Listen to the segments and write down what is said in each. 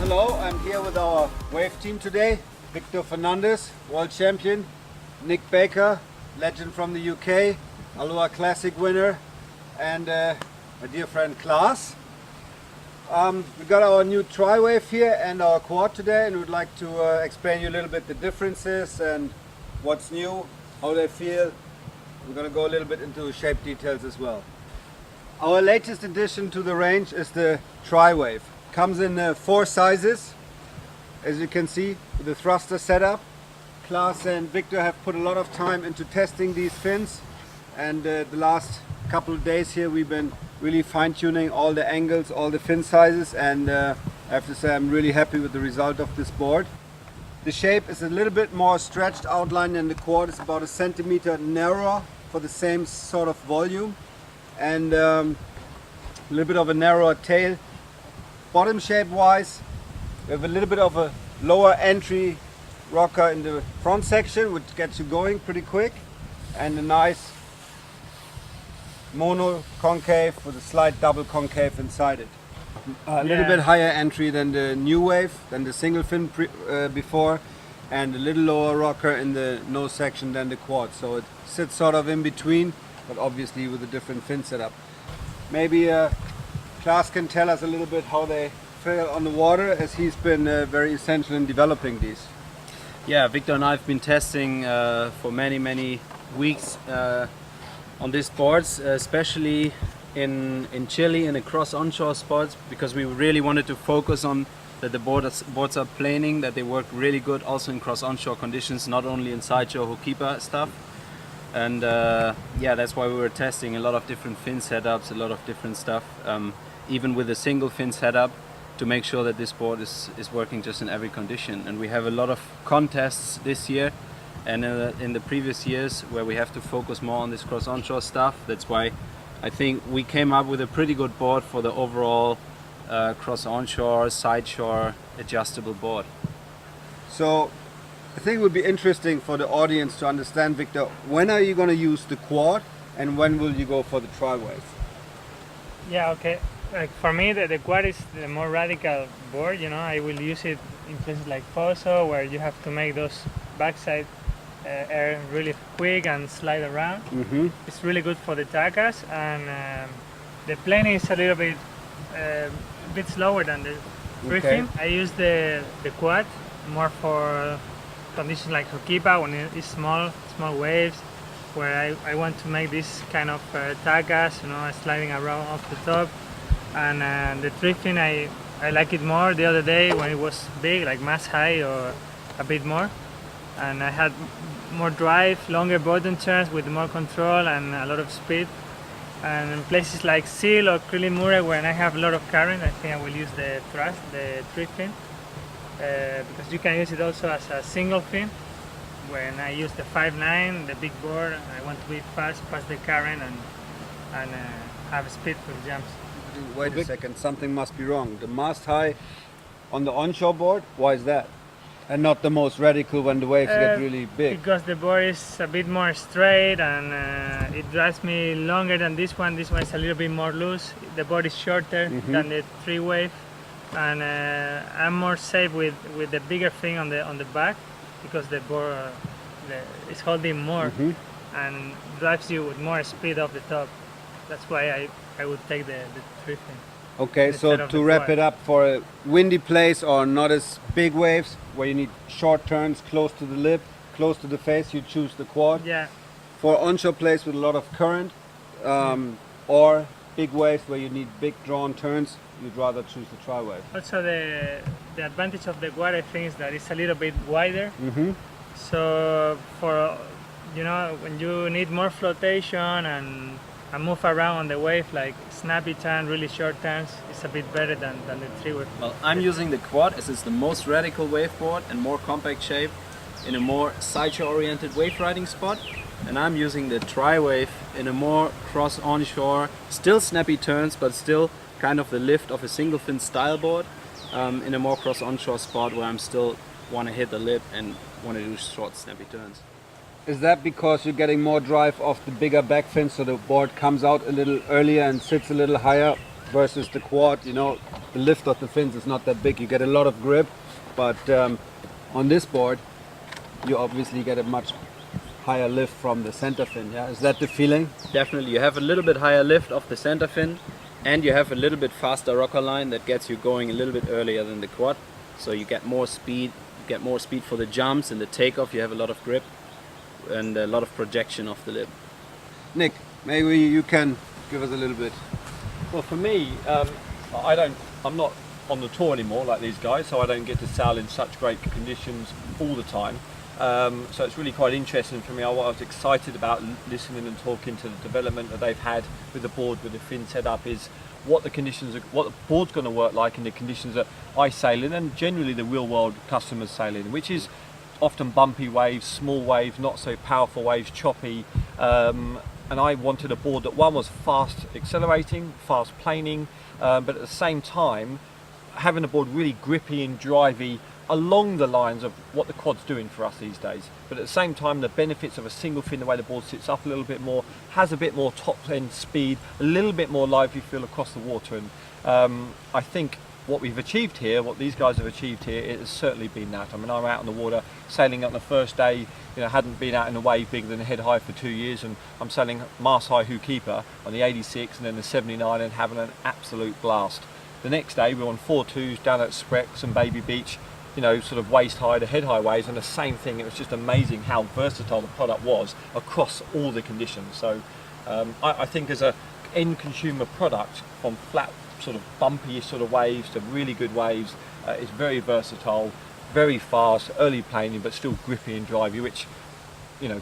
hello, I'm here with our wave team today. Victor Fernandez, world champion, Nick Baker, legend from the UK, Aloha Classic winner, and my dear friend Klaas. We got our new triwave here and our quad today, and we'd like to explain you a little bit the differences and what's new, how they feel. We're going to go a little bit into shape details as well. Our latest addition to the range is the triwave. Comes in 4 sizes, as you can see, with the thruster setup. Klaas and Victor have put a lot of time into testing these fins, and the last couple of days here we've been really fine-tuning all the angles, all the fin sizes, and I have to say I'm really happy with the result of this board. The shape is a little bit more stretched outline than the quad. It's about 1 centimeter narrower for the same sort of volume, and a little bit of a narrower tail. Bottom shape wise, we have a little bit of a lower entry rocker in the front section, which gets you going pretty quick, and a nice mono concave with a slight double concave inside it. A little bit higher entry than the new wave, than the single fin before, and a little lower rocker in the nose section than the quad. So it sits sort of in between, but obviously with a different fin setup. Maybe Klaas can tell us a little bit how they feel on the water, as he's been very essential in developing these. Yeah, Victor and I have been testing for many weeks on these boards, especially in Chile in the cross onshore spots, because we really wanted to focus on that the boards are planing, that they work really good also in cross onshore conditions, not only in sideshore hookkeeper stuff. And yeah, that's why we were testing a lot of different fin setups, a lot of different stuff, even with a single fin setup, to make sure that this board is working just in every condition. And we have a lot of contests this year and in the previous years where we have to focus more on this cross onshore stuff. That's why I think we came up with a pretty good board for the overall cross onshore, sideshore adjustable board. So I think it would be interesting for the audience to understand, Victor, when are you going to use the quad and when will you go for the triwave? Yeah, okay. Like for me, the quad is the more radical board. You know, I will use it in places like Poso, where you have to make those backside air really quick and slide around. Mm-hmm. It's really good for the takas, and the plane is a little bit slower than the briefing. I use the quad more for conditions like Hokipa, when it's small waves, where I want to make this kind of takas, you know, sliding around off the top. And the drifting, I like it more the other day when it was big, like mast high or a bit more. And I had more drive, longer bottom turns with more control and a lot of speed. And in places like Seal or Krilimure, when I have a lot of current, I think I will use the thrust, the drifting, because you can use it also as a single fin. When I use the 5.9, the big board, I want to be fast, pass the current, and have speed for the jumps. Wait a second, something must be wrong. The mast high on the onshore board, why is that? And not the most radical when the waves get really big? Because the board is a bit more straight, and it drives me longer than this one. This one is a little bit more loose. The board is shorter than the triwave, and I'm more safe with the bigger thing on the back, because the board is holding more and drives you with more speed off the top. That's why I would take the drifting. Okay, so to wrap it up, for a windy place or not as big waves, where you need short turns close to the lip, close to the face, you choose the quad. Yeah. For onshore place with a lot of current, or big waves where you need big drawn turns, you'd rather choose the triwave. Also, the advantage of the quad, I think, is that it's a little bit wider. So for, you know, when you need more flotation and move around on the wave, like snappy turn, really short turns, it's a bit better than the triwave. Well, I'm using the quad as it's the most radical waveboard and more compact shape in a more sideshore oriented wave riding spot, and I'm using the triwave in a more cross onshore, still snappy turns, but still kind of the lift of a single fin style board, in a more cross onshore spot where I'm still want to hit the lip and want to do short snappy turns. Is that because you're getting more drive off the bigger back fin, so the board comes out a little earlier and sits a little higher versus the quad. You know, the lift of the fins is not that big. You get a lot of grip, but on this board, you obviously get a much higher lift from the center fin. Yeah, is that the feeling? Definitely, you have a little bit higher lift off the center fin, and you have a little bit faster rocker line that gets you going a little bit earlier than the quad. So you get more speed. You get more speed for the jumps and the takeoff. You have a lot of grip and a lot of projection off the lip. Nick, maybe you can give us a little bit. Well, for me, I'm not on the tour anymore like these guys, so I don't get to sail in such great conditions all the time. So it's really quite interesting for me. What I was excited about listening and talking to the development that they've had with the board, with the fin setup, is what the conditions, what the board's going to work like in the conditions that I sail in, and generally the real world customers sail in, which is often bumpy waves, small waves, not so powerful waves, choppy. And I wanted a board that, one, was fast accelerating, fast planing, but at the same time having a board really grippy and drivey along the lines of what the quad's doing for us these days. But at the same time, the benefits of a single fin, the way the board sits up a little bit more, has a bit more top end speed, a little bit more lively feel across the water. And I think what we've achieved here, what these guys have achieved here, it has certainly been that. I mean, I'm out on the water sailing on the first day, hadn't been out in a wave bigger than a head high for 2 years, and I'm sailing mast high hook keeper on the 86 and then the 79 and having an absolute blast. The next day we're on 4.2s down at Sprex and Baby Beach, sort of waist high to head high waves, and the same thing. It was just amazing how versatile the product was across all the conditions. So I think as a end consumer product, from flat sort of bumpy sort of waves to really good waves, it's very versatile, very fast, early planing, but still grippy and drivey, which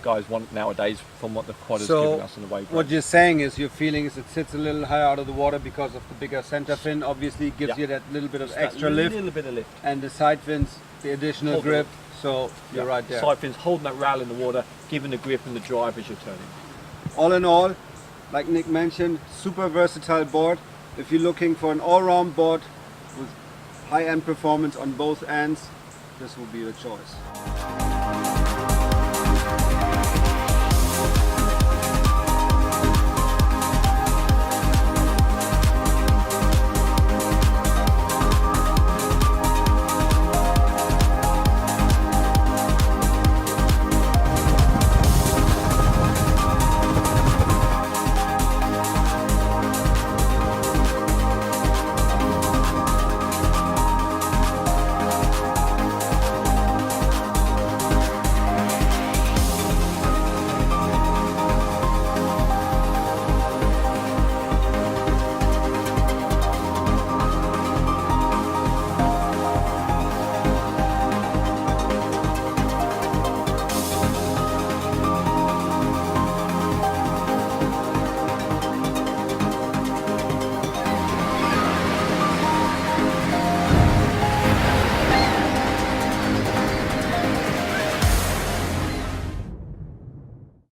guys want nowadays from what the quad has given us in the wave. What you're saying is, your feeling is it sits a little higher out of the water because of the bigger center fin. Obviously it gives you that little bit of Just extra that lift. little bit of lift. And the side fins, the additional Hold grip. So you're right there. Side fins holding that rail in the water, giving the grip and the drive as you're turning. All in all, like Nick mentioned, super versatile board. If you're looking for an all-round board with high-end performance on both ends, this will be the choice.